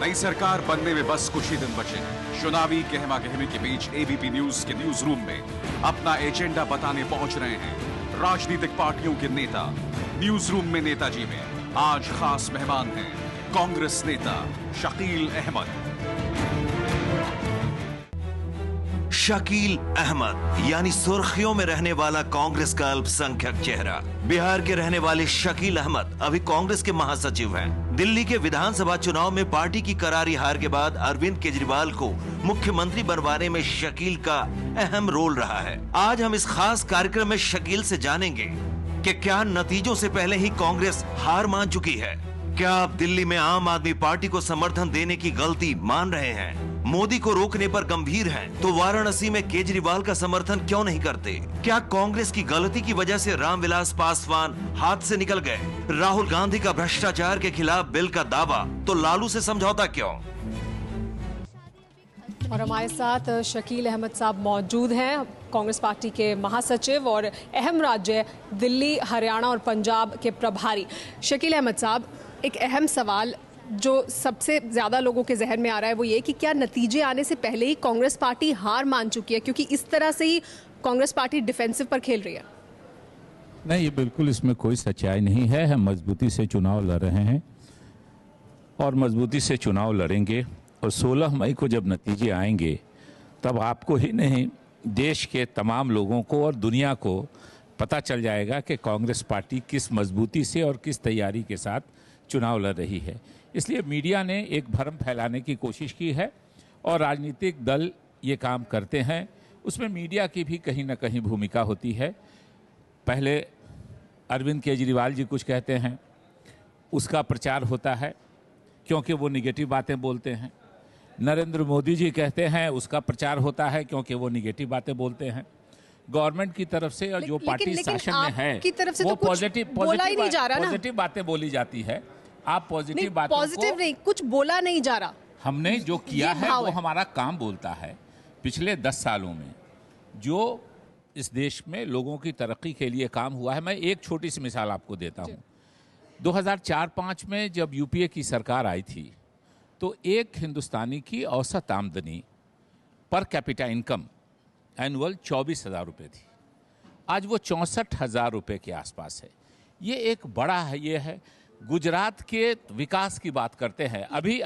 नई सरकार बनने में बस कुछ ही दिन बचे। चुनावी गहमा गहमी के बीच एबीपी न्यूज के न्यूज रूम में अपना एजेंडा बताने पहुंच रहे हैं राजनीतिक पार्टियों के नेता। न्यूज रूम में नेताजी में आज खास मेहमान हैं कांग्रेस नेता शकील अहमद। शकील अहमद यानी सुर्खियों में रहने वाला कांग्रेस का अल्पसंख्यक चेहरा। बिहार के रहने वाले शकील अहमद अभी कांग्रेस के महासचिव हैं। दिल्ली के विधानसभा चुनाव में पार्टी की करारी हार के बाद अरविंद केजरीवाल को मुख्यमंत्री बनवाने में शकील का अहम रोल रहा है। आज हम इस खास कार्यक्रम में शकील से जानेंगे कि क्या नतीजों से पहले ही कांग्रेस हार मान चुकी है। क्या आप दिल्ली में आम आदमी पार्टी को समर्थन देने की गलती मान रहे हैं? मोदी को रोकने पर गंभीर हैं, तो वाराणसी में केजरीवाल का समर्थन क्यों नहीं करते? क्या कांग्रेस की गलती की वजह से रामविलास पासवान हाथ से निकल गए? राहुल गांधी का भ्रष्टाचार के खिलाफ बिल का दावा, तो लालू से समझौता क्यों? और हमारे साथ शकील अहमद साहब मौजूद हैं, कांग्रेस पार्टी के महासचिव और अहम राज्य दिल्ली, हरियाणा और पंजाब के प्रभारी। शकील अहमद साहब, एक अहम सवाल जो सबसे ज़्यादा लोगों के जहन में आ रहा है वो ये कि क्या नतीजे आने से पहले ही कांग्रेस पार्टी हार मान चुकी है, क्योंकि इस तरह से ही कांग्रेस पार्टी डिफेंसिव पर खेल रही है। नहीं, ये बिल्कुल इसमें कोई सच्चाई नहीं है। हम मजबूती से चुनाव लड़ रहे हैं और मजबूती से चुनाव लड़ेंगे और 16 मई को जब नतीजे आएंगे तब आपको ही नहीं, देश के तमाम लोगों को और दुनिया को पता चल जाएगा कि कांग्रेस पार्टी किस मजबूती से और किस तैयारी के साथ चुनाव लड़ रही है। इसलिए मीडिया ने एक भ्रम फैलाने की कोशिश की है और राजनीतिक दल ये काम करते हैं, उसमें मीडिया की भी कहीं ना कहीं भूमिका होती है। पहले अरविंद केजरीवाल जी कुछ कहते हैं, उसका प्रचार होता है क्योंकि वो निगेटिव बातें बोलते हैं। नरेंद्र मोदी जी कहते हैं, उसका प्रचार होता है क्योंकि वो निगेटिव बातें बोलते हैं। गवर्नमेंट की तरफ से और जो पार्टी शासन में है वो पॉजिटिव बातें बोली जाती है। आप पॉजिटिव बातों पॉजिटिव नहीं, कुछ बोला नहीं जा रहा। हमने जो किया है वो हमारा काम बोलता है। पिछले 10 सालों में जो इस देश में लोगों की तरक्की के लिए काम हुआ है, मैं एक छोटी सी मिसाल आपको देता हूँ। 2004-05 में जब यूपीए की सरकार आई थी तो एक हिंदुस्तानी की औसत आमदनी पर कैपिटा इनकम एनुअल 24,000 रुपये थी। आज वो 64,000 रुपये के आसपास है। ये एक बड़ा है, ये है। गुजरात के विकास की बात करते हैं, अभी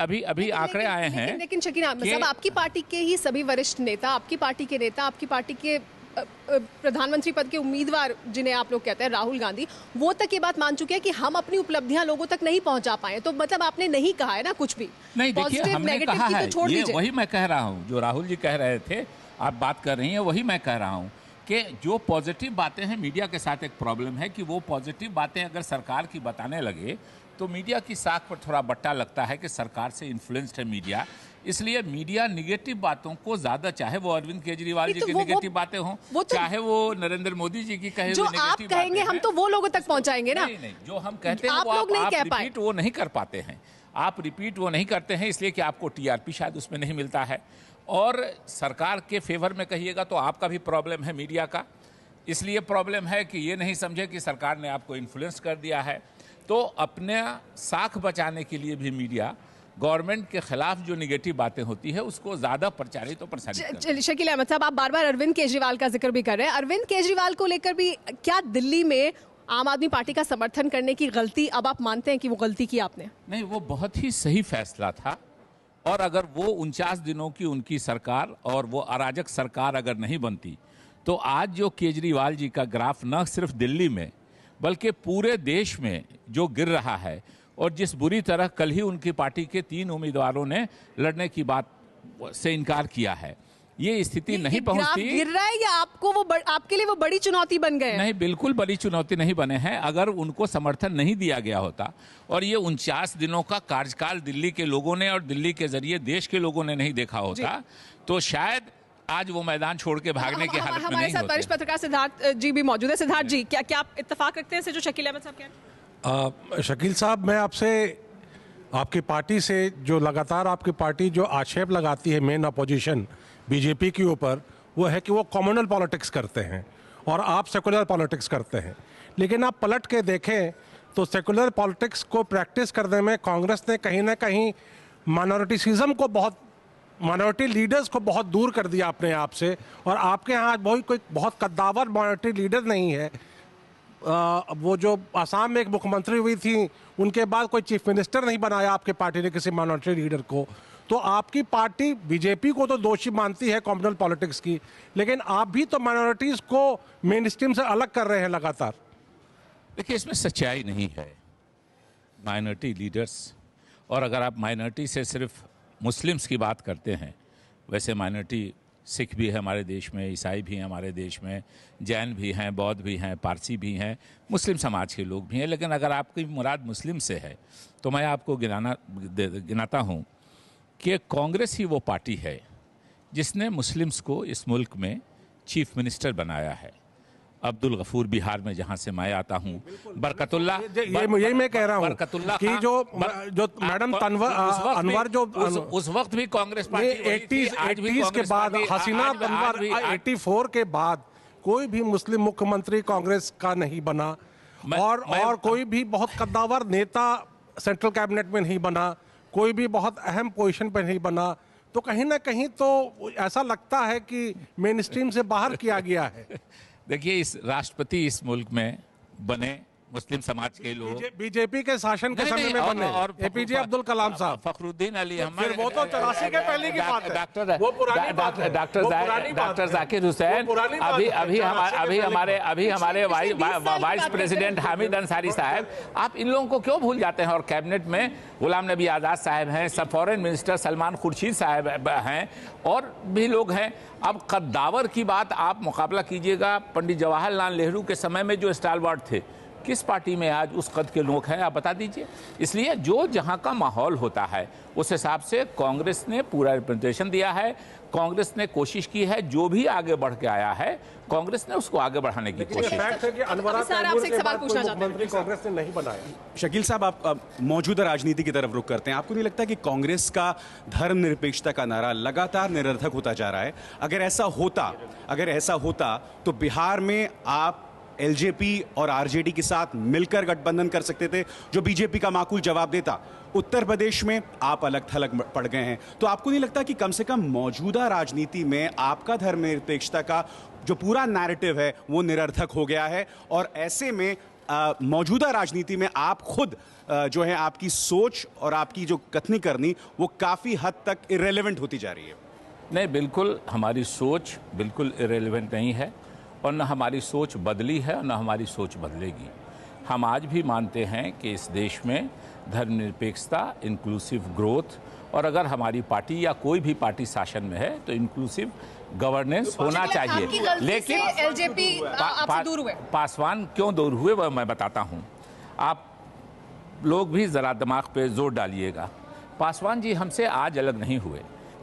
आंकड़े आए हैं। लेकिन शकील अहमद साहब, आपकी पार्टी के ही सभी वरिष्ठ नेता, आपकी पार्टी के नेता, आपकी पार्टी के प्रधानमंत्री पद के उम्मीदवार जिन्हें आप लोग कहते हैं राहुल गांधी, वो तक ये बात मान चुके हैं कि हम अपनी उपलब्धियां लोगों तक नहीं पहुंचा पाए। तो मतलब आपने नहीं कहा है ना कुछ भी। नहीं, देखिए हमने कहा है, ये वही मैं कह रहा हूँ जो राहुल जी कह रहे थे, आप बात कर रही हैं, वही मैं कह रहा हूँ कि जो पॉजिटिव बातें हैं, मीडिया के साथ एक प्रॉब्लम है कि वो पॉजिटिव बातें अगर सरकार की बताने लगे तो मीडिया की साख पर थोड़ा बट्टा लगता है कि सरकार से इन्फ्लुएंस्ड है मीडिया। इसलिए मीडिया निगेटिव बातों को ज्यादा, चाहे वो अरविंद केजरीवाल जी की निगेटिव बातें हों, चाहे वो नरेंद्र मोदी जी की कहे जो आप कहेंगे हम तो वो लोगों तक पहुंचाएंगे ना। नहीं, जो हम कहते हैं वो आप रिपीट वो नहीं कर पाते हैं। आप रिपीट वो नहीं करते हैं इसलिए कि आपको टीआरपी शायद उसमें नहीं मिलता है। और सरकार के फेवर में कहिएगा तो आपका भी प्रॉब्लम है मीडिया का। इसलिए प्रॉब्लम है कि ये नहीं समझे कि सरकार ने आपको इन्फ्लुएंस कर दिया है। तो अपने साख बचाने के लिए भी मीडिया गवर्नमेंट के खिलाफ जो निगेटिव बातें होती है उसको ज्यादा प्रचारित और प्रसारित। शकील अहमद साहब, आप बार बार अरविंद केजरीवाल का जिक्र भी कर रहे हैं। अरविंद केजरीवाल को लेकर भी क्या दिल्ली में आम आदमी पार्टी का समर्थन करने की गलती अब आप मानते हैं कि वो गलती की आपने? नहीं, वो बहुत ही सही फैसला था। और अगर वो 49 दिनों की उनकी सरकार और वो अराजक सरकार अगर नहीं बनती तो आज जो केजरीवाल जी का ग्राफ न सिर्फ दिल्ली में बल्कि पूरे देश में जो गिर रहा है, और जिस बुरी तरह कल ही उनकी पार्टी के 3 उम्मीदवारों ने लड़ने की बात से इनकार किया है, ये स्थिति नहीं पहुंचती। गिर रहा है या आपके लिए वो बड़ी चुनौती बन गए? नहीं, बिल्कुल बड़ी चुनौती नहीं बने हैं। अगर उनको समर्थन नहीं दिया गया होता और ये 49 दिनों का कार्यकाल दिल्ली के लोगों ने और दिल्ली के जरिए देश के लोगों ने नहीं देखा होता तो शायद आज वो मैदान छोड़ के भागने की हालत में नहीं होते। हमारे साथ वरिष्ठ पत्रकार सिद्धार्थ जी भी मौजूद है। सिद्धार्थ जी, क्या आप इत्तेफाक रखते हैं जो शकील अहमद साहब कह रहे हैं? शकील साहब, मैं आपसे, आपकी पार्टी से जो लगातार आपकी पार्टी जो आक्षेप लगाती है मेन अपोजिशन बीजेपी के ऊपर, वो है कि वो कम्युनल पॉलिटिक्स करते हैं और आप सेकुलर पॉलिटिक्स करते हैं। लेकिन आप पलट के देखें तो सेकुलर पॉलिटिक्स को प्रैक्टिस करने में कांग्रेस ने कहीं ना कहीं माइनॉरिटीज़म को बहुत, माइनॉरिटी लीडर्स को बहुत दूर कर दिया अपने आप से। और आपके यहाँ कोई बहुत कद्दावर माइनॉरिटी लीडर नहीं है। वो जो आसाम में एक मुख्यमंत्री हुई थी, उनके बाद कोई चीफ मिनिस्टर नहीं बनाया आपके पार्टी ने किसी माइनॉरिटी लीडर को। तो आपकी पार्टी बीजेपी को तो दोषी मानती है कॉम्युनल पॉलिटिक्स की, लेकिन आप भी तो माइनॉरिटीज़ को मेन स्ट्रीम से अलग कर रहे हैं लगातार। देखिए, इसमें सच्चाई नहीं है। माइनॉरिटी लीडर्स, और अगर आप माइनॉरिटी से सिर्फ मुस्लिम्स की बात करते हैं, वैसे माइनॉरिटी सिख भी है हमारे देश में, ईसाई भी हैं हमारे देश में, जैन भी हैं, बौद्ध भी हैं, पारसी भी हैं, मुस्लिम समाज के लोग भी हैं। लेकिन अगर आपकी मुराद मुस्लिम से है तो मैं आपको गिनाता हूँ कि कांग्रेस ही वो पार्टी है जिसने मुस्लिम्स को इस मुल्क में चीफ मिनिस्टर बनाया है। अब्दुल गफूर बिहार में, जहां से मैं आता हूं, बरकतुल्ला, यही मैं कह रहा हूं कि जो मैडम अनवर जो उस वक्त भी कांग्रेस पार्टी 80s के बाद, हसीना अनवर 84 के बाद कोई भी मुस्लिम मुख्यमंत्री कांग्रेस का नहीं बना। और कोई भी बहुत कद्दावर नेता सेंट्रल कैबिनेट में नहीं बना, कोई भी बहुत अहम पोजीशन पर नहीं बना। तो कहीं ना कहीं तो ऐसा लगता है कि मेन स्ट्रीम से बाहर किया गया है। देखिए, इस राष्ट्रपति इस मुल्क में बने मुस्लिम समाज के लोग बीजेपी के शासन के समय में बने, और एपीजे अब्दुल कलाम साहब, फखरुद्दीन अली, फिर वो तो 84 के पहले की बात है, वो पुरानी बात है। डॉक्टर जाकिर हुसैन, अभी हमारे वाइस प्रेसिडेंट हामिद अंसारी साहब, आप इन लोगों को क्यों भूल जाते हैं? और कैबिनेट में गुलाम नबी आज़ाद साहब हैं, सब फॉरेन मिनिस्टर सलमान खुर्शीद साहब हैं, और भी लोग हैं। अब कद्दावर की बात आप मुकाबला कीजिएगा पंडित जवाहरलाल नेहरू के समय में जो स्टालवर्ट थे, किस पार्टी में आज उस कद के लोग हैं, आप बता दीजिए। इसलिए जो जहां का माहौल होता है उस हिसाब से कांग्रेस ने पूरा रिप्रेजेंटेशन दिया है। कांग्रेस ने कोशिश की है, जो भी आगे बढ़ के आया है कांग्रेस ने उसको आगे बढ़ाने की कोशिश की। कांग्रेस ने नहीं बनाया। शकील साहब, आप मौजूदा राजनीति की तरफ रुख करते हैं। आपको नहीं लगता कि कांग्रेस का धर्मनिरपेक्षता का नारा लगातार निरर्थक होता जा रहा है? अगर ऐसा होता तो बिहार में आप एलजेपी और आरजेडी के साथ मिलकर गठबंधन कर सकते थे, जो बीजेपी का माकूल जवाब देता। उत्तर प्रदेश में आप अलग थलग पड़ गए हैं। तो आपको नहीं लगता कि कम से कम मौजूदा राजनीति में आपका धर्मनिरपेक्षता का जो पूरा नैरेटिव है वो निरर्थक हो गया है? और ऐसे में मौजूदा राजनीति में आप खुद जो है, आपकी सोच और आपकी जो कथनी करनी, वो काफ़ी हद तक इरेलेवेंट होती जा रही है। नहीं, बिल्कुल हमारी सोच बिल्कुल इरेलेवेंट नहीं है, और न हमारी सोच बदली है और न हमारी सोच बदलेगी। हम आज भी मानते हैं कि इस देश में धर्मनिरपेक्षता, इंक्लूसिव ग्रोथ, और अगर हमारी पार्टी या कोई भी पार्टी शासन में है तो इंक्लूसिव गवर्नेंस होना चाहिए। लेकिन एलजेपी आपसे दूर हुए, पासवान क्यों दूर हुए वह मैं बताता हूँ। आप लोग भी ज़रा दिमाग पे जोर डालिएगा। पासवान जी हमसे आज अलग नहीं हुए।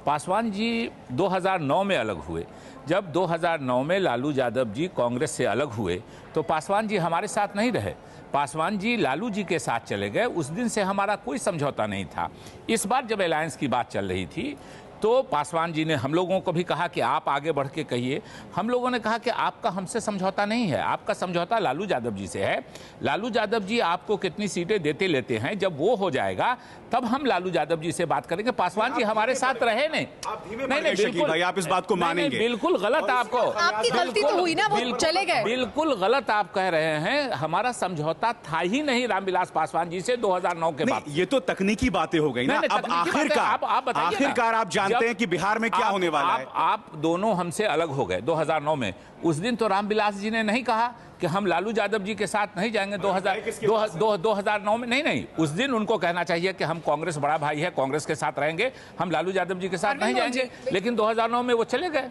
पासवान जी 2009 में अलग हुए। जब 2009 में लालू यादव जी कांग्रेस से अलग हुए तो पासवान जी हमारे साथ नहीं रहे, पासवान जी लालू जी के साथ चले गए। उस दिन से हमारा कोई समझौता नहीं था। इस बार जब अलायंस की बात चल रही थी तो पासवान जी ने हम लोगों को भी कहा कि आप आगे बढ़ के कहिए। हम लोगों ने कहा कि आपका हमसे समझौता नहीं है, आपका समझौता लालू यादव जी से है। लालू यादव जी आपको कितनी सीटें देते लेते हैं, जब वो हो जाएगा तब हम लालू यादव जी से बात करेंगे। पासवान जी हमारे साथ रहे नहीं, बिल्कुल भाई, आप इस बात को मानेंगे? बिल्कुल गलत। आपकी गलती तो हुई ना, वो चले गए। बिल्कुल गलत आप कह रहे हैं। हमारा समझौता था ही नहीं रामविलास पासवान जी से 2009 के बाद। ये तो तकनीकी बातें हो गई ना। अब आखिरकार आप जानते हैं कि बिहार में क्या होने वाला है। आप दोनों हमसे अलग हो गए 2009 में। उस दिन तो रामविलास जी ने नहीं कहा कि हम लालू यादव जी के साथ नहीं जाएंगे 2009 में। नहीं, उस दिन उनको कहना चाहिए कि हम कांग्रेस बड़ा भाई है, कांग्रेस के साथ रहेंगे, हम लालू यादव जी के साथ नहीं जाएंगे। लेकिन 2009 में वो चले गए।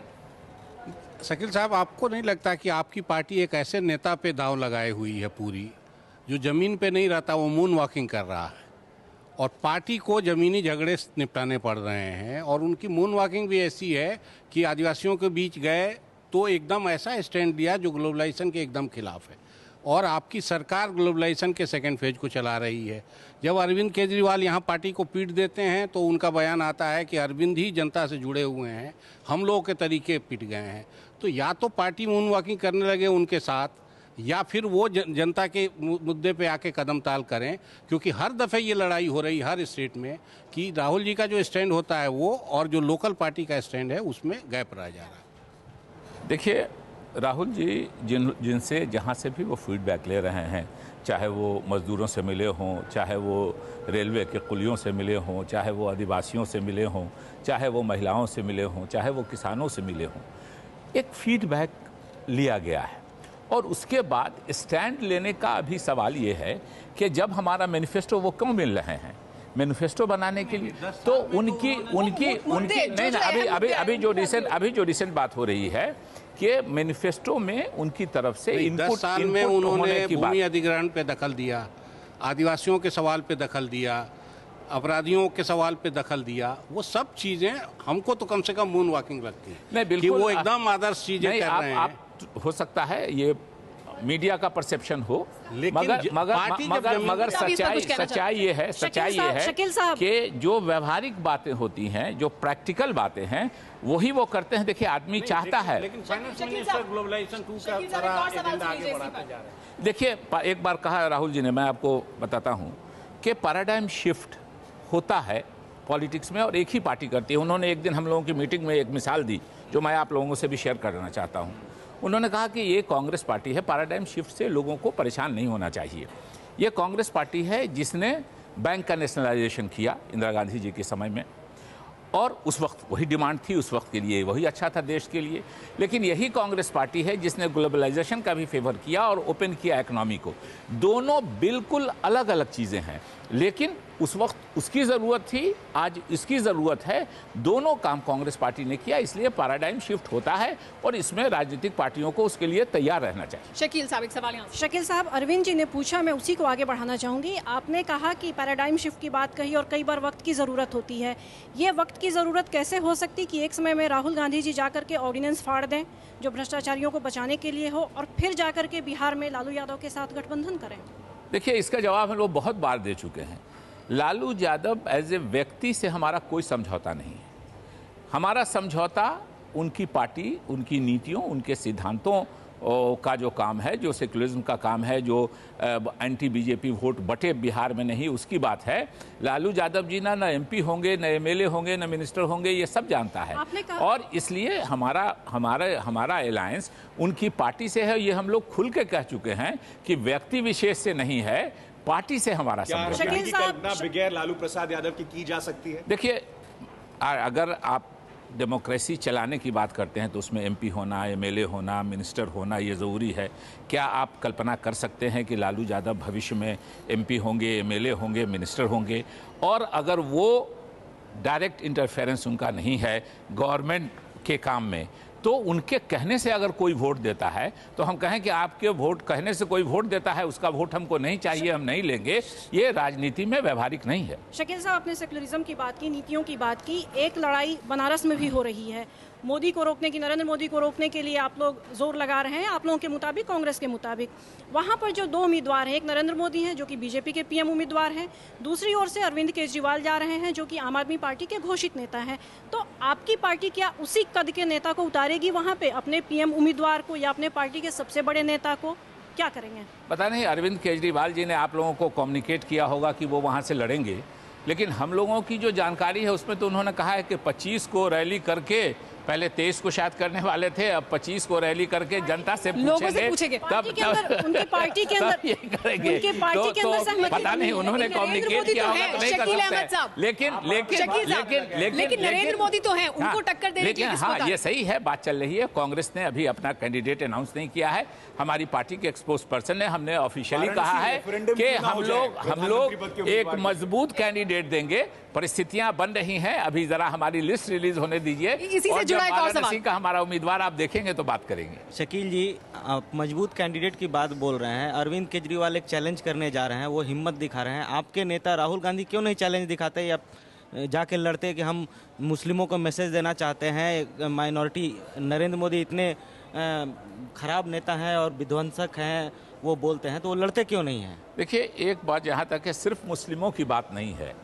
शकील साहब, आपको नहीं लगता कि आपकी पार्टी एक ऐसे नेता पे दांव लगाए हुई है पूरी, जो जमीन पे नहीं रहता, वो मून वॉकिंग कर रहा है, और पार्टी को ज़मीनी झगड़े निपटाने पड़ रहे हैं। और उनकी मून वॉकिंग भी ऐसी है कि आदिवासियों के बीच गए तो एकदम ऐसा स्टैंड लिया जो ग्लोबलाइजेशन के एकदम खिलाफ है। और आपकी सरकार ग्लोबलाइजेशन के सेकंड फेज को चला रही है। जब अरविंद केजरीवाल यहाँ पार्टी को पीट देते हैं तो उनका बयान आता है कि अरविंद ही जनता से जुड़े हुए हैं, हम लोगों के तरीके पिट गए हैं। तो या तो पार्टी मून वॉकिंग करने लगे उनके साथ, या फिर वो जनता के मुद्दे पे आके कदम ताल करें, क्योंकि हर दफ़े ये लड़ाई हो रही हर स्टेट में कि राहुल जी का जो स्टैंड होता है वो और जो लोकल पार्टी का स्टैंड है उसमें गैप रह जा रहा है। देखिए, राहुल जी जिनसे जहाँ से भी वो फीडबैक ले रहे हैं, चाहे वो मज़दूरों से मिले हों, चाहे वो रेलवे के कुलियों से मिले हों, चाहे वो आदिवासियों से मिले हों, चाहे वो महिलाओं से मिले हों, चाहे वो किसानों से मिले हों, एक फीडबैक लिया गया है। और उसके बाद स्टैंड लेने का अभी सवाल ये है कि जब हमारा मैनिफेस्टो वो क्यों मिल रहे हैं मैनिफेस्टो बनाने के लिए, तो उनकी नहीं, अभी जो रिसेंट बात हो रही है कि मैनिफेस्टो में उनकी तरफ से 10 साल में उन्होंने भूमि अधिग्रहण पे दखल दिया, आदिवासियों के सवाल पे दखल दिया, अपराधियों के सवाल पे दखल दिया, वो सब चीजें हमको तो कम से कम मून वॉकिंग लगती है। नहीं, बिल्कुल कि वो एकदम आदर्श चीजें कर रहे हैं। हो सकता है ये मीडिया का परसेप्शन हो, लेकिन मगर सच्चाई ये है कि जो व्यवहारिक बातें होती हैं, जो प्रैक्टिकल बातें हैं, वही वो करते हैं। देखिए, आदमी चाहता है, लेकिन फाइनेंस मिनिस्टर ग्लोबलाइजेशन 2 का सारा एजेंडा आगे बढ़ाते जा रहे हैं। देखिए, एक बार कहा राहुल जी ने, मैं आपको बताता हूं कि पैराडाइम शिफ्ट होता है पॉलिटिक्स में और एक ही पार्टी करती है। उन्होंने एक दिन हम लोगों की मीटिंग में एक मिसाल दी जो मैं आप लोगों से भी शेयर करना चाहता हूं। उन्होंने कहा कि ये कांग्रेस पार्टी है, पैराडाइम शिफ्ट से लोगों को परेशान नहीं होना चाहिए। ये कांग्रेस पार्टी है जिसने बैंक का नेशनलाइजेशन किया इंदिरा गांधी जी के समय में, और उस वक्त वही डिमांड थी, उस वक्त के लिए वही अच्छा था देश के लिए। लेकिन यही कांग्रेस पार्टी है जिसने ग्लोबलाइजेशन का भी फेवर किया और ओपन किया इकोनॉमी को। दोनों बिल्कुल अलग अलग चीज़ें हैं, लेकिन उस वक्त उसकी ज़रूरत थी, आज इसकी ज़रूरत है। दोनों काम कांग्रेस पार्टी ने किया, इसलिए पैराडाइम शिफ्ट होता है और इसमें राजनीतिक पार्टियों को उसके लिए तैयार रहना चाहिए। शकील साहब, एक सवाल यहाँ। शकील साहब, अरविंद जी ने पूछा, मैं उसी को आगे बढ़ाना चाहूँगी। आपने कहा कि पैराडाइम शिफ्ट की बात कही और कई बार वक्त की ज़रूरत होती है। ये वक्त की ज़रूरत कैसे हो सकती कि एक समय में राहुल गांधी जी जाकर के ऑर्डिनेंस फाड़ दें जो भ्रष्टाचारियों को बचाने के लिए हो, और फिर जाकर के बिहार में लालू यादव के साथ गठबंधन करें? देखिए, इसका जवाब हम लोग बहुत बार दे चुके हैं। लालू यादव एज ए व्यक्ति से हमारा कोई समझौता नहीं है। हमारा समझौता उनकी पार्टी, उनकी नीतियों, उनके सिद्धांतों का जो काम है, जो सेक्युलरिज्म का काम है, जो एंटी बीजेपी वोट बटे बिहार में नहीं, उसकी बात है। लालू यादव जी ना एमपी होंगे, न एमएलए होंगे, न मिनिस्टर होंगे, ये सब जानता है। और इसलिए हमारा अलायंस उनकी पार्टी से है। ये हम लोग खुल के कह चुके हैं कि व्यक्ति विशेष से नहीं है, पार्टी से हमारा समझौता। बगैर लालू प्रसाद यादव की जा सकती है? देखिए, अगर आप डेमोक्रेसी चलाने की बात करते हैं तो उसमें एमपी होना, एमएलए होना, मिनिस्टर होना ये ज़रूरी है। क्या आप कल्पना कर सकते हैं कि लालू यादव भविष्य में एमपी होंगे, एमएलए होंगे, मिनिस्टर होंगे? और अगर वो डायरेक्ट इंटरफेरेंस उनका नहीं है गवर्नमेंट के काम में, तो उनके कहने से अगर कोई वोट देता है तो हम कहें कि आपके वोट कहने से कोई वोट देता है, उसका वोट हमको नहीं चाहिए, हम नहीं लेंगे, ये राजनीति में व्यवहारिक नहीं है। शकील साहब, आपने सेक्युलरिज्म की बात की, नीतियों की बात की। एक लड़ाई बनारस में भी हो रही है मोदी को रोकने की, नरेंद्र मोदी को रोकने के लिए आप लोग जोर लगा रहे हैं, आप लोगों के मुताबिक, कांग्रेस के मुताबिक। वहाँ पर जो 2 उम्मीदवार हैं, एक नरेंद्र मोदी हैं जो कि बीजेपी के पीएम उम्मीदवार हैं, दूसरी ओर से अरविंद केजरीवाल जा रहे हैं जो कि आम आदमी पार्टी के घोषित नेता हैं। तो आपकी पार्टी क्या उसी कद के नेता को उतारेगी वहाँ पे, अपने पीएम उम्मीदवार को, या अपने पार्टी के सबसे बड़े नेता को? क्या करेंगे? पता नहीं, अरविंद केजरीवाल जी ने आप लोगों को कम्युनिकेट किया होगा कि वो वहाँ से लड़ेंगे, लेकिन हम लोगों की जो जानकारी है उसमें तो उन्होंने कहा है कि 25 को रैली करके, पहले 23 को शायद करने वाले थे, अब 25 को रैली करके जनता से पूछेंगे, तब उनके पार्टी के अंदर ये करेंगे। तो पता नहीं, उन्होंने कम्युनिकेट किया होगा तो नहीं कर सकते, लेकिन नरेंद्र मोदी तो हैं, उनको टक्कर देने की किस्मत है। हाँ, ये सही है, बात चल रही है। कांग्रेस ने अभी अपना कैंडिडेट अनाउंस नहीं किया है। हमारी पार्टी के एक्सपोज पर्सन ने, हमने ऑफिशियली कहा है कि हम लोग एक मजबूत कैंडिडेट देंगे। परिस्थितियां बन रही हैं, अभी जरा हमारी लिस्ट रिलीज होने दीजिए, और जब वाराणसी का हमारा उम्मीदवार आप देखेंगे तो बात करेंगे। शकील जी, आप मजबूत कैंडिडेट की बात बोल रहे हैं, अरविंद केजरीवाल एक चैलेंज करने जा रहे हैं, वो हिम्मत दिखा रहे हैं। आपके नेता राहुल गांधी क्यों नहीं चैलेंज दिखाते या जाके लड़ते कि हम मुस्लिमों को मैसेज देना चाहते हैं, माइनॉरिटी, नरेंद्र मोदी इतने खराब नेता हैं और विध्वंसक हैं, वो बोलते हैं, तो वो लड़ते क्यों नहीं हैं? देखिए, एक बात जहाँ तक है, सिर्फ मुस्लिमों की बात नहीं है।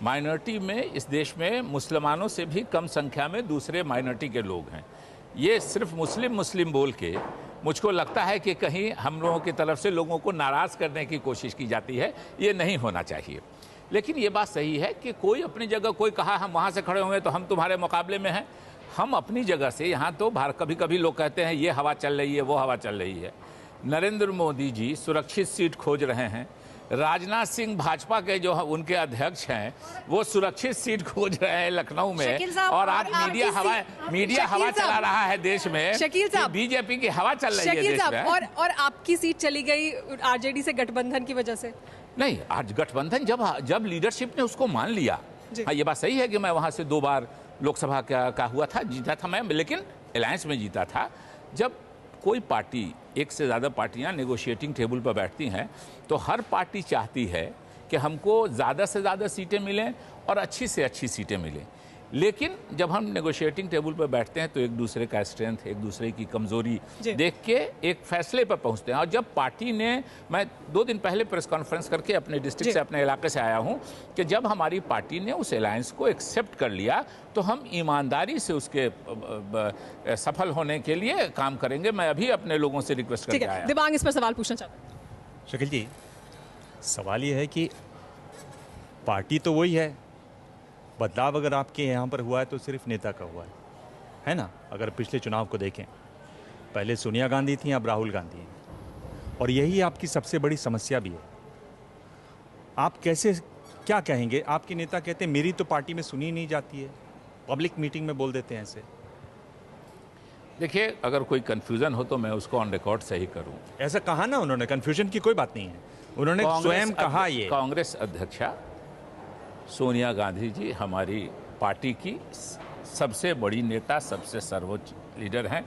माइनॉरिटी में इस देश में मुसलमानों से भी कम संख्या में दूसरे माइनॉरिटी के लोग हैं। ये सिर्फ मुस्लिम बोल के मुझको लगता है कि कहीं हम लोगों की तरफ से लोगों को नाराज़ करने की कोशिश की जाती है। ये नहीं होना चाहिए। लेकिन ये बात सही है कि कोई अपनी जगह, कोई कहा हम वहाँ से खड़े होंगे तो हम तुम्हारे मुकाबले में हैं। हम अपनी जगह से यहाँ तो कभी कभी लोग कहते हैं ये हवा चल रही है, वो हवा चल रही है। नरेंद्र मोदी जी सुरक्षित सीट खोज रहे हैं। राजनाथ सिंह भाजपा के जो उनके अध्यक्ष हैं वो सुरक्षित सीट खोज रहे हैं लखनऊ में। और आज मीडिया हवा चला रहा है देश में। शकील साहब, बीजेपी की हवा चल रही है देश में। और आपकी सीट चली गई आरजेडी से गठबंधन की वजह से? नहीं, आज गठबंधन जब लीडरशिप ने उसको मान लिया। हाँ, ये बात सही है कि मैं वहां से 2 बार लोकसभा का हुआ था, जीता था मैं, लेकिन अलायंस में जीता था। जब कोई पार्टी, एक से ज़्यादा पार्टियां नेगोशिएटिंग टेबल पर बैठती हैं तो हर पार्टी चाहती है कि हमको ज़्यादा से ज़्यादा सीटें मिलें और अच्छी से अच्छी सीटें मिलें। लेकिन जब हम नेगोशिएटिंग टेबल पर बैठते हैं तो एक दूसरे का स्ट्रेंथ, एक दूसरे की कमज़ोरी देख के एक फैसले पर पहुंचते हैं। और जब पार्टी ने, मैं 2 दिन पहले प्रेस कॉन्फ्रेंस करके अपने डिस्ट्रिक्ट से, अपने इलाके से आया हूं कि जब हमारी पार्टी ने उस अलायंस को एक्सेप्ट कर लिया तो हम ईमानदारी से उसके सफल होने के लिए काम करेंगे। मैं अभी अपने लोगों से रिक्वेस्ट करके आया। दिबांग इस पर सवाल पूछना चाहता हूँ। शकील जी, सवाल ये है कि पार्टी तो वही है, बदलाव अगर आपके यहाँ पर हुआ है तो सिर्फ नेता का हुआ है ना। अगर पिछले चुनाव को देखें, पहले सोनिया गांधी थी, अब राहुल गांधी हैं, और यही आपकी सबसे बड़ी समस्या भी है। आप कैसे, क्या कहेंगे? आपके नेता कहते हैं मेरी तो पार्टी में सुनी नहीं जाती है, पब्लिक मीटिंग में बोल देते हैं ऐसे। देखिए, अगर कोई कंफ्यूजन हो तो मैं उसको ऑन रिकॉर्ड सही करूं। ऐसा कहा ना उन्होंने, कंफ्यूजन की कोई बात नहीं है, उन्होंने स्वयं कहा। ये कांग्रेस अध्यक्षा सोनिया गांधी जी हमारी पार्टी की सबसे बड़ी नेता, सबसे सर्वोच्च लीडर हैं।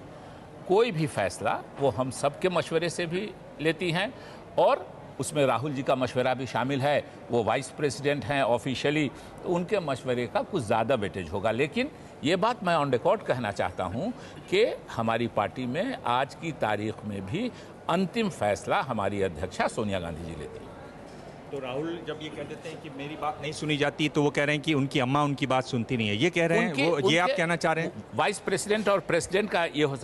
कोई भी फैसला वो हम सबके मशवरे से भी लेती हैं और उसमें राहुल जी का मशवरा भी शामिल है। वो वाइस प्रेसिडेंट हैं ऑफिशियली, तो उनके मशवरे का कुछ ज़्यादा वेटेज होगा। लेकिन ये बात मैं ऑन रिकॉर्ड कहना चाहता हूँ कि हमारी पार्टी में आज की तारीख में भी अंतिम फैसला हमारी अध्यक्षा सोनिया गांधी जी लेती हैं। तो राहुल जब ये कह देते हैं कि मेरी बात नहीं सुनी जाती, तो वो कह रहे हैं कि उनकी अम्मा उनकी बात सुनती नहीं है, ये कह रहे हैं वो, ये आप कहना चाह रहे हैं? वाइस प्रेसिडेंट और प्रेसिडेंट का ये हो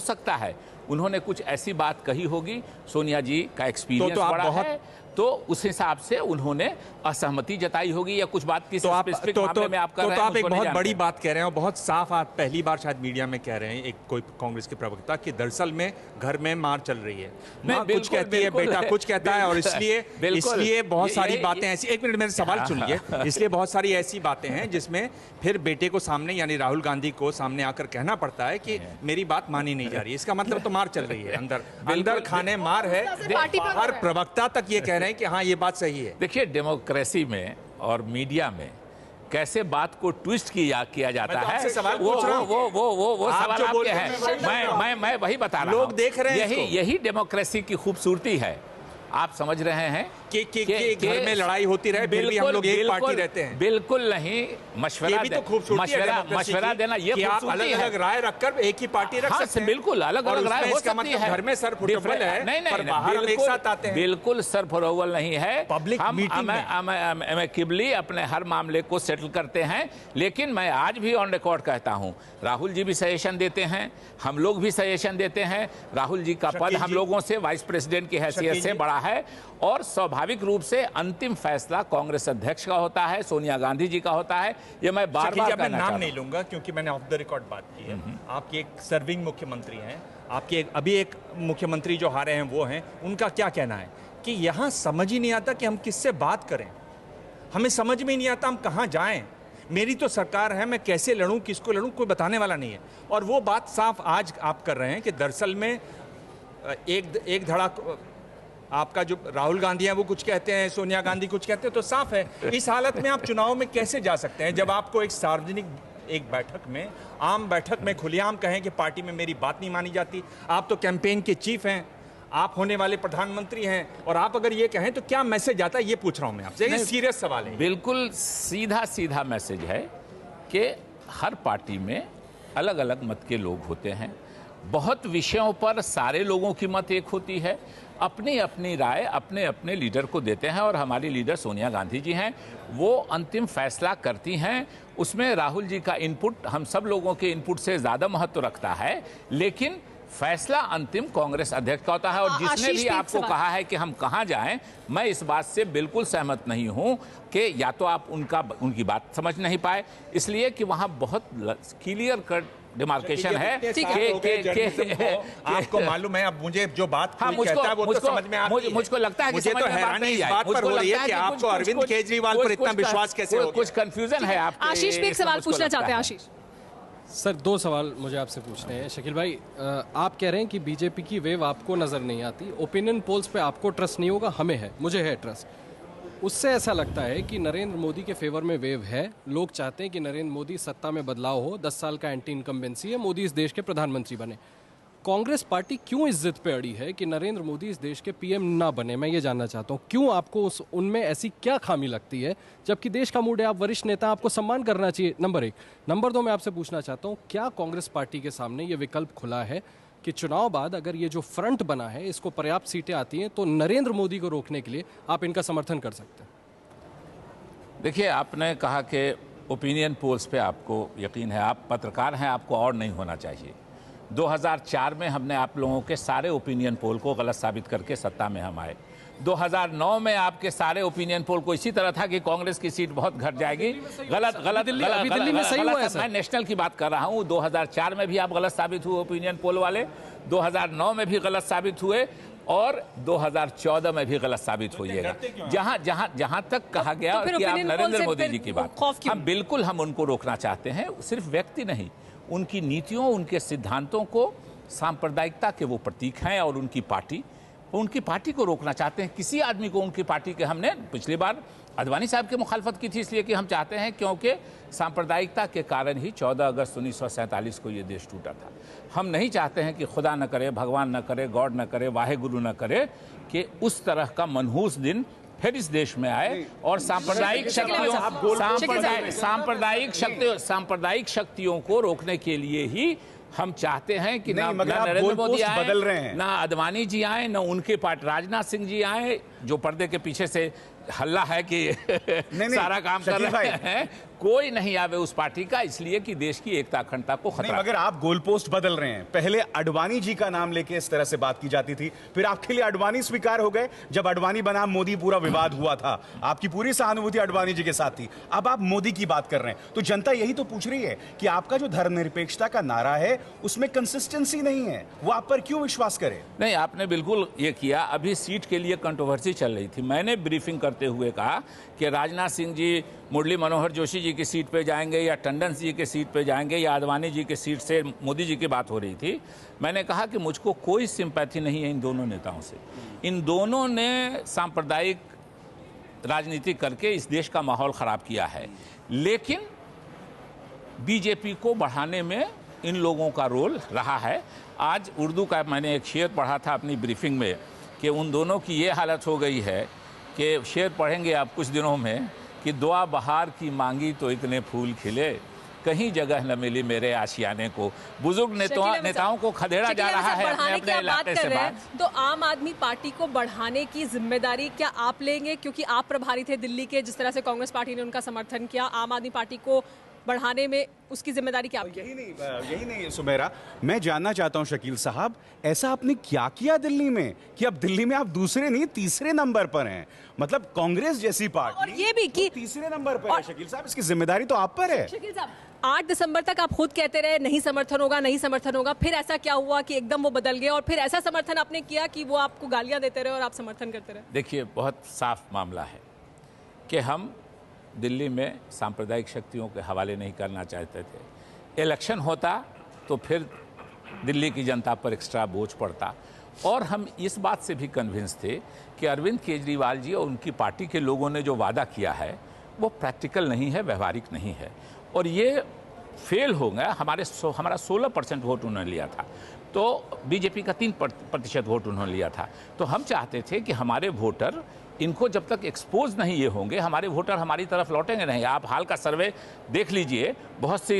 सकता है उन्होंने कुछ ऐसी बात कही होगी, सोनिया जी का एक्सपीरियंस बड़ा है, तो उस हिसाब से उन्होंने असहमति जताई होगी या कुछ बात की स्पेसिफिक मामले में आप कर रहे हैं। तो आप एक बहुत बड़ी बात कह रहे हैं और बहुत साफ, आप पहली बार शायद मीडिया में कह रहे हैं, एक कोई कांग्रेस के प्रवक्ता, कि दरअसल में घर में मार चल रही है, माँ कुछ कहती है, बेटा कुछ कहता है, और इसलिए बहुत सारी बातें ऐसी। 1 मिनट मेरे सवाल सुन लीजिए। इसलिए बहुत सारी ऐसी बातें हैं जिसमें फिर बेटे को सामने, यानी राहुल गांधी को सामने आकर कहना पड़ता है कि मेरी बात मानी नहीं जा रही। इसका मतलब तो मार चल रही है, अंदर खाने मार है। हर प्रवक्ता तक ये कह रहे हैं कि हाँ ये बात सही है। देखिए, डेमोक्रेसी में और मीडिया में कैसे बात को ट्विस्ट किया जाता है, वो सवाल आपके हैं। मैं वही बता रहा हूं, लोग देख रहे हैं। यही डेमोक्रेसी की खूबसूरती है। आप समझ रहे हैं कि घर में लड़ाई होती रहे, फिर भी हम लोग एक पार्टी रहते हैं। बिल्कुल नहीं, मशवरा देना ये आप अलग-अलग राय रखकर एक ही पार्टी रख सकते हैं। बिल्कुल अलग-अलग राय हो सकती है। घर में सर फुटबॉल है, नहीं, बाहर हम एक साथ आते हैं। बिल्कुल सर फुटबॉल नहीं है। पब्लिक मीटिंग में किबली अपने हर मामले को सेटल करते हैं। लेकिन मैं आज भी ऑन रिकॉर्ड कहता हूं, राहुल जी भी सजेशन देते हैं, हम लोग भी सजेशन देते हैं। राहुल जी का पद हम लोगों से वाइस प्रेसिडेंट की हैसियत से बड़ा है और स्वाभाविक रूप से अंतिम फैसला कांग्रेस अध्यक्ष का होता है, सोनिया गांधी जी का होता है। ये मैं बार-बार कहना नाम नहीं लूंगा क्योंकि मैंने ऑफ द रिकॉर्ड बात की है। आपके एक सर्विंग मुख्यमंत्री हैं, आपके अभी एक मुख्यमंत्री जो हारे हैं वो हैं, उनका क्या कहना है कि यहाँ समझ ही नहीं आता कि हम किससे बात करें, हमें समझ में ही नहीं आता हम कहाँ जाएं, मेरी तो सरकार है, मैं कैसे लड़ूं, किसको लड़ूं, कोई बताने वाला नहीं है। और वो बात साफ आज आप कर रहे हैं कि दरअसल में एक धड़ा आपका जो राहुल गांधी हैं वो कुछ कहते हैं, सोनिया गांधी कुछ कहते हैं, तो साफ है इस हालत में आप चुनाव में कैसे जा सकते हैं जब आपको एक सार्वजनिक एक बैठक में, आम बैठक में खुलेआम कहें कि पार्टी में मेरी बात नहीं मानी जाती। आप तो कैंपेन के चीफ हैं, आप होने वाले प्रधानमंत्री हैं, और आप अगर ये कहें तो क्या मैसेज आता है, ये पूछ रहा हूं मैं आपसे। ये सीरियस सवाल है। बिल्कुल सीधा मैसेज है कि हर पार्टी में अलग अलग मत के लोग होते हैं। बहुत विषयों पर सारे लोगों की मत एक होती है, अपनी अपनी राय अपने अपने लीडर को देते हैं और हमारी लीडर सोनिया गांधी जी हैं, वो अंतिम फैसला करती हैं। उसमें राहुल जी का इनपुट हम सब लोगों के इनपुट से ज़्यादा महत्व रखता है, लेकिन फैसला अंतिम कांग्रेस अध्यक्ष का होता है। और जिसने आशीष भी पे एक आपको सवाल। कहा है कि हम कहां जाएं, मैं इस बात से बिल्कुल सहमत नहीं हूं कि या तो आप उनकी बात समझ नहीं पाए, इसलिए कि वहां बहुत क्लियर कट डिमार्केशन है आपको मालूम है। अब मुझे जो बात कहता है वो तो समझ में आती है। मुझको लगता है कि मुझे तो हैरानी इस बात पर हो रही है कि आपको अरविंद केजरीवाल पर इतना विश्वास कैसे हो गया? कुछ कंफ्यूजन है आपको। आशीष भी एक सवाल पूछना चाहते हैं। आशीष सर, 2 सवाल मुझे आपसे पूछने हैं। शकील भाई, आप कह रहे हैं कि बीजेपी की वेव आपको नज़र नहीं आती, ओपिनियन पोल्स पे आपको ट्रस्ट नहीं होगा, हमें है, मुझे है ट्रस्ट। उससे ऐसा लगता है कि नरेंद्र मोदी के फेवर में वेव है। लोग चाहते हैं कि नरेंद्र मोदी सत्ता में बदलाव हो, 10 साल का एंटी इनकम्बेंसी है, मोदी इस देश के प्रधानमंत्री बने। कांग्रेस पार्टी क्यों इस जिद पे अड़ी है कि नरेंद्र मोदी इस देश के पीएम ना बने? मैं ये जानना चाहता हूँ, क्यों आपको उनमें ऐसी क्या खामी लगती है, जबकि देश का मूड है, आप वरिष्ठ नेता, आपको सम्मान करना चाहिए, नंबर 1। नंबर 2, मैं आपसे पूछना चाहता हूँ, क्या कांग्रेस पार्टी के सामने ये विकल्प खुला है कि चुनाव बाद अगर ये जो फ्रंट बना है इसको पर्याप्त सीटें आती हैं तो नरेंद्र मोदी को रोकने के लिए आप इनका समर्थन कर सकते हैं? देखिए, आपने कहा कि ओपिनियन पोल्स पे आपको यकीन है, आप पत्रकार हैं, आपको और नहीं होना चाहिए। 2004 में हमने आप लोगों के सारे ओपिनियन पोल को गलत साबित करके सत्ता में हम आए। 2009 में आपके सारे ओपिनियन पोल को इसी तरह था कि कांग्रेस की सीट बहुत घट जाएगी। दिल्ली में सही हुआ है। मैं नेशनल की बात कर रहा हूं। 2004 में भी आप गलत साबित हुए ओपिनियन पोल वाले, 2009 में भी गलत साबित हुए और 2014 में भी गलत साबित होइएगा। जहां तक कहा गया तो कि आप नरेंद्र मोदी जी की बात, हम उनको रोकना चाहते हैं। सिर्फ व्यक्ति नहीं, उनकी नीतियों, उनके सिद्धांतों को, सांप्रदायिकता के वो प्रतीक हैं और उनकी पार्टी को रोकना चाहते हैं। किसी आदमी को उनकी पार्टी के, हमने पिछली बार अडवाणी साहब की मुखालफत की थी, इसलिए कि हम चाहते हैं क्योंकि सांप्रदायिकता के कारण ही 14 अगस्त 1947 को ये देश टूटा था। हम नहीं चाहते हैं कि खुदा न करे, भगवान न करे, गॉड न करे, वाहेगुरु न करे कि उस तरह का मनहूस दिन फिर इस देश में आए और सांप्रदायिक शक्तियों को रोकने के लिए ही हम चाहते हैं कि ना नरेंद्र मोदी आए, बदल रहे हैं, ना अडवाणी जी आए, ना उनके पार्टी राजनाथ सिंह जी आए, जो पर्दे के पीछे से हल्ला है कि सारा काम कर रहे हैं। कोई नहीं आवे उस पार्टी का, इसलिए कि देश की एकता अखंडता को खतरा। मगर आप गोल पोस्ट बदल रहे हैं। पहले अडवाणी जी का नाम लेके इस तरह से बात की जाती थी, फिर आपके लिए अडवाणी स्वीकार हो गए। जब अडवाणी बनाम मोदी पूरा विवाद हुआ था, आपकी पूरी सहानुभूति अडवाणी जी के साथ थी। अब आप मोदी की बात कर रहे हैं, तो जनता यही तो पूछ रही है कि आपका जो धर्मनिरपेक्षता का नारा है उसमें कंसिस्टेंसी नहीं है, वो आप पर क्यों विश्वास करे? नहीं, आपने बिल्कुल ये किया। अभी सीट के लिए कंट्रोवर्सी चल रही थी, मैंने ब्रीफिंग करते हुए कहा कि राजनाथ सिंह जी मुरली मनोहर जोशी जी की सीट पे जाएंगे या टंडन जी की सीट पे जाएंगे या अडवाणी जी की सीट से मोदी जी की बात हो रही थी। मैंने कहा कि मुझको कोई सिंपैथी नहीं है इन दोनों नेताओं से। इन दोनों ने सांप्रदायिक राजनीति करके इस देश का माहौल ख़राब किया है, लेकिन बीजेपी को बढ़ाने में इन लोगों का रोल रहा है। आज उर्दू का मैंने एक शेर पढ़ा था अपनी ब्रीफिंग में कि उन दोनों की ये हालत हो गई है कि शेर पढ़ेंगे आप कुछ दिनों में कि दुआ बहार की मांगी तो इतने फूल खिले, कहीं जगह न मिली मेरे आशियाने को। बुजुर्ग नेताओं को खदेड़ा जा रहा है अपने इलाके से बाहर। तो आम आदमी पार्टी को बढ़ाने की जिम्मेदारी क्या आप लेंगे, क्योंकि आप प्रभारी थे दिल्ली के, जिस तरह से कांग्रेस पार्टी ने उनका समर्थन किया, आम आदमी पार्टी को बढ़ाने में उसकी जिम्मेदारी क्या आपकी? यही नहीं सुमेरा, मैं जानना चाहता हूं शकील साहब, ऐसा आपने क्या किया दिल्ली में कि अब दिल्ली में आप दूसरे नहीं तीसरे नंबर पर हैं? मतलब कांग्रेस जैसी पार्टी और ये भी कि तीसरे नंबर पर है। शकील साहब, इसकी जिम्मेदारी तो आप पर है। शकील साहब, 8 दिसंबर तक आप खुद कहते रहे नहीं समर्थन होगा, नहीं समर्थन होगा, फिर ऐसा क्या हुआ कि एकदम वो बदल गए और फिर ऐसा समर्थन आपने किया कि वो आपको गालियां देते रहे और आप समर्थन करते रहे? देखिए, बहुत साफ मामला है कि हम दिल्ली में सांप्रदायिक शक्तियों के हवाले नहीं करना चाहते थे। इलेक्शन होता तो फिर दिल्ली की जनता पर एक्स्ट्रा बोझ पड़ता, और हम इस बात से भी कन्विंस थे कि अरविंद केजरीवाल जी और उनकी पार्टी के लोगों ने जो वादा किया है वो प्रैक्टिकल नहीं है, व्यवहारिक नहीं है, और ये फेल हो गया। हमारा 16% वोट उन्होंने लिया था, तो बीजेपी का 3% वोट उन्होंने लिया था। तो हम चाहते थे कि हमारे वोटर, इनको जब तक एक्सपोज नहीं ये होंगे, हमारे वोटर हमारी तरफ लौटेंगे नहीं। आप हाल का सर्वे देख लीजिए, बहुत सी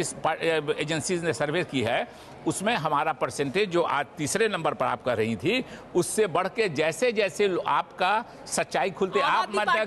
एजेंसीज ने सर्वे की है, उसमें हमारा परसेंटेज जो आज तीसरे नंबर पर आप कर रही थी, उससे बढ़ के जैसे जैसे आपका सच्चाई खुलते, आप मतलब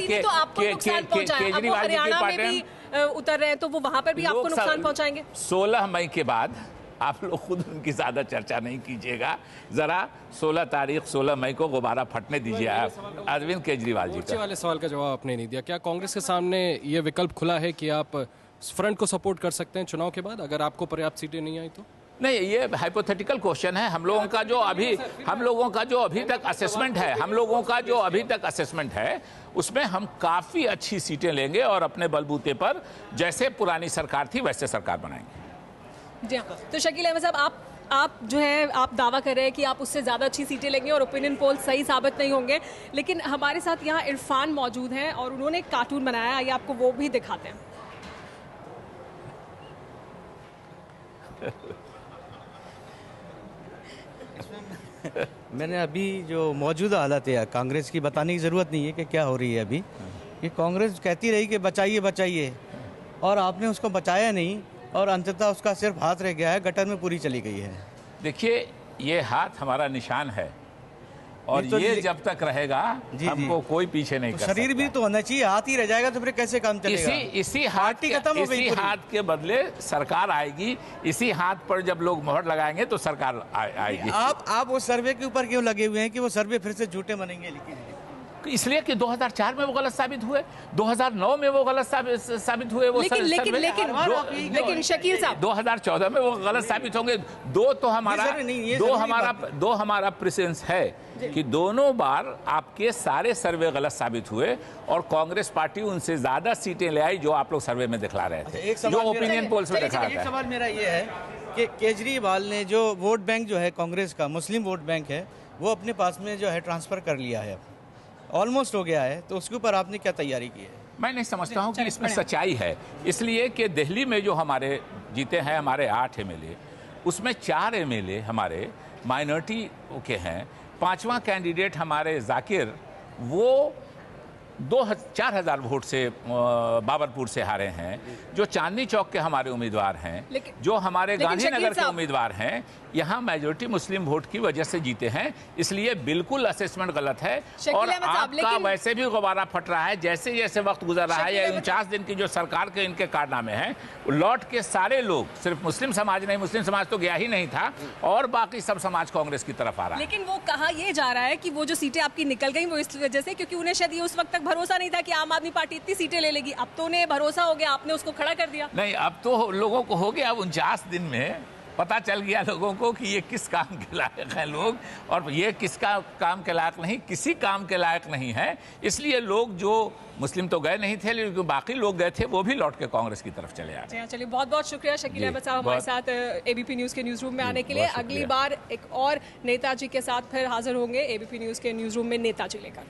केजरीवाल जी की पार्टी उतर रहे हैं तो वो वहां पर भी आपको नुकसान पहुंचाएंगे। 16 मई के बाद आप लोग खुद उनकी ज़्यादा चर्चा नहीं कीजिएगा। ज़रा 16 मई को गुब्बारा फटने दीजिए आप अरविंद केजरीवाल जी मोर्चे का। वाले सवाल का जवाब आपने नहीं दिया। क्या कांग्रेस के सामने ये विकल्प खुला है कि आप फ्रंट को सपोर्ट कर सकते हैं चुनाव के बाद अगर आपको पर्याप्त सीटें नहीं आई तो? नहीं, ये हाइपोथेटिकल क्वेश्चन है। हम लोगों का जो अभी तक असेसमेंट है उसमें हम काफ़ी अच्छी सीटें लेंगे और अपने बलबूते पर जैसे पुरानी सरकार थी वैसे सरकार बनाएंगे। जी हाँ, तो शकील अहमद साहब आप जो है आप दावा कर रहे हैं कि आप उससे ज़्यादा अच्छी सीटें लेंगे और ओपिनियन पोल सही साबित नहीं होंगे, लेकिन हमारे साथ यहाँ इरफान मौजूद हैं और उन्होंने एक कार्टून बनाया है, आइए आपको वो भी दिखाते हैं। मैंने अभी जो मौजूदा हालत है कांग्रेस की बताने की ज़रूरत नहीं है कि क्या हो रही है अभी, कि कांग्रेस कहती रही कि बचाइए बचाइए और आपने उसको बचाया नहीं और अंततः उसका सिर्फ हाथ रह गया है, गटर में पूरी चली गई है। देखिए, ये हाथ हमारा निशान है और तो ये जब तक रहेगा हमको कोई पीछे नहीं कर सकता। शरीर भी तो होना चाहिए, हाथ ही रह जाएगा तो फिर कैसे काम चलेगा? इसी हाथ के बदले सरकार आएगी। इसी हाथ पर जब लोग मोहर लगाएंगे तो सरकार आएगी। आप वो सर्वे के ऊपर क्यों लगे हुए हैं कि वो सर्वे फिर से झूठे बनेंगे? लेकिन इसलिए कि 2004 में वो गलत साबित हुए, 2009 में वो गलत साबित हुए। वो लेकिन शकील साहब 2014 में वो गलत साबित होंगे। दो हमारा प्रेसिडेंस है कि दोनों बार आपके सारे सर्वे गलत साबित हुए और कांग्रेस पार्टी उनसे ज्यादा सीटें ले आई जो आप लोग सर्वे में दिखला रहे थे, जो ओपिनियन पोल्स में दिखा रहा था। एक सवाल मेरा ये है कि केजरीवाल ने जो वोट बैंक जो है कांग्रेस का मुस्लिम वोट बैंक है वो अपने पास में जो है ट्रांसफर कर लिया है, ऑलमोस्ट हो गया है, तो उसके ऊपर आपने क्या तैयारी की है? मैं नहीं समझता हूं कि इसमें सच्चाई है, इसलिए कि दिल्ली में जो हमारे जीते हैं हमारे 8 एमएलए, उसमें 4 एमएलए हमारे माइनॉरिटी के हैं। 5वां कैंडिडेट हमारे जाकिर वो 4,000 वोट से बाबरपुर से हारे हैं। जो चांदनी चौक के हमारे उम्मीदवार हैं, जो हमारे गांधीनगर के उम्मीदवार हैं, यहाँ मेजोरिटी मुस्लिम वोट की वजह से जीते हैं। इसलिए बिल्कुल असेसमेंट गलत है और आपका वैसे भी गुब्बारा फट रहा है। जैसे जैसे वक्त गुजर रहा है, या 49 दिन की जो सरकार के इनके कारनामे हैं, लौट के सारे लोग, सिर्फ मुस्लिम समाज नहीं, मुस्लिम समाज तो गया ही नहीं था और बाकी सब समाज कांग्रेस की तरफ आ रहा है। लेकिन वो कहा यह जा रहा है कि वो जो सीटें आपकी निकल गई वो इस वजह से क्योंकि उन्हें शायद ये उस वक्त तक भरोसा नहीं था कि आम आदमी पार्टी इतनी सीटें ले लेगी। अब तो उन्हें भरोसा हो गया, आपने उसको खड़ा कर दिया। नहीं, अब तो लोगों को हो गया, 49 दिन में पता चल गया लोगों को कि ये किस काम के लायक हैं लोग और ये किसका काम के लायक नहीं, किसी काम के लायक नहीं है। इसलिए लोग, जो मुस्लिम तो गए नहीं थे लेकिन बाकी लोग गए थे, वो भी लौट के कांग्रेस की तरफ चले आए। चलिए, बहुत बहुत शुक्रिया शकील अहमद साहब हमारे साथ एबीपी न्यूज़ के न्यूज़ रूम में आने के लिए। अगली बार एक और नेताजी के साथ फिर हाजिर होंगे एबीपी न्यूज़ के न्यूज़ रूम में नेताजी लेकर।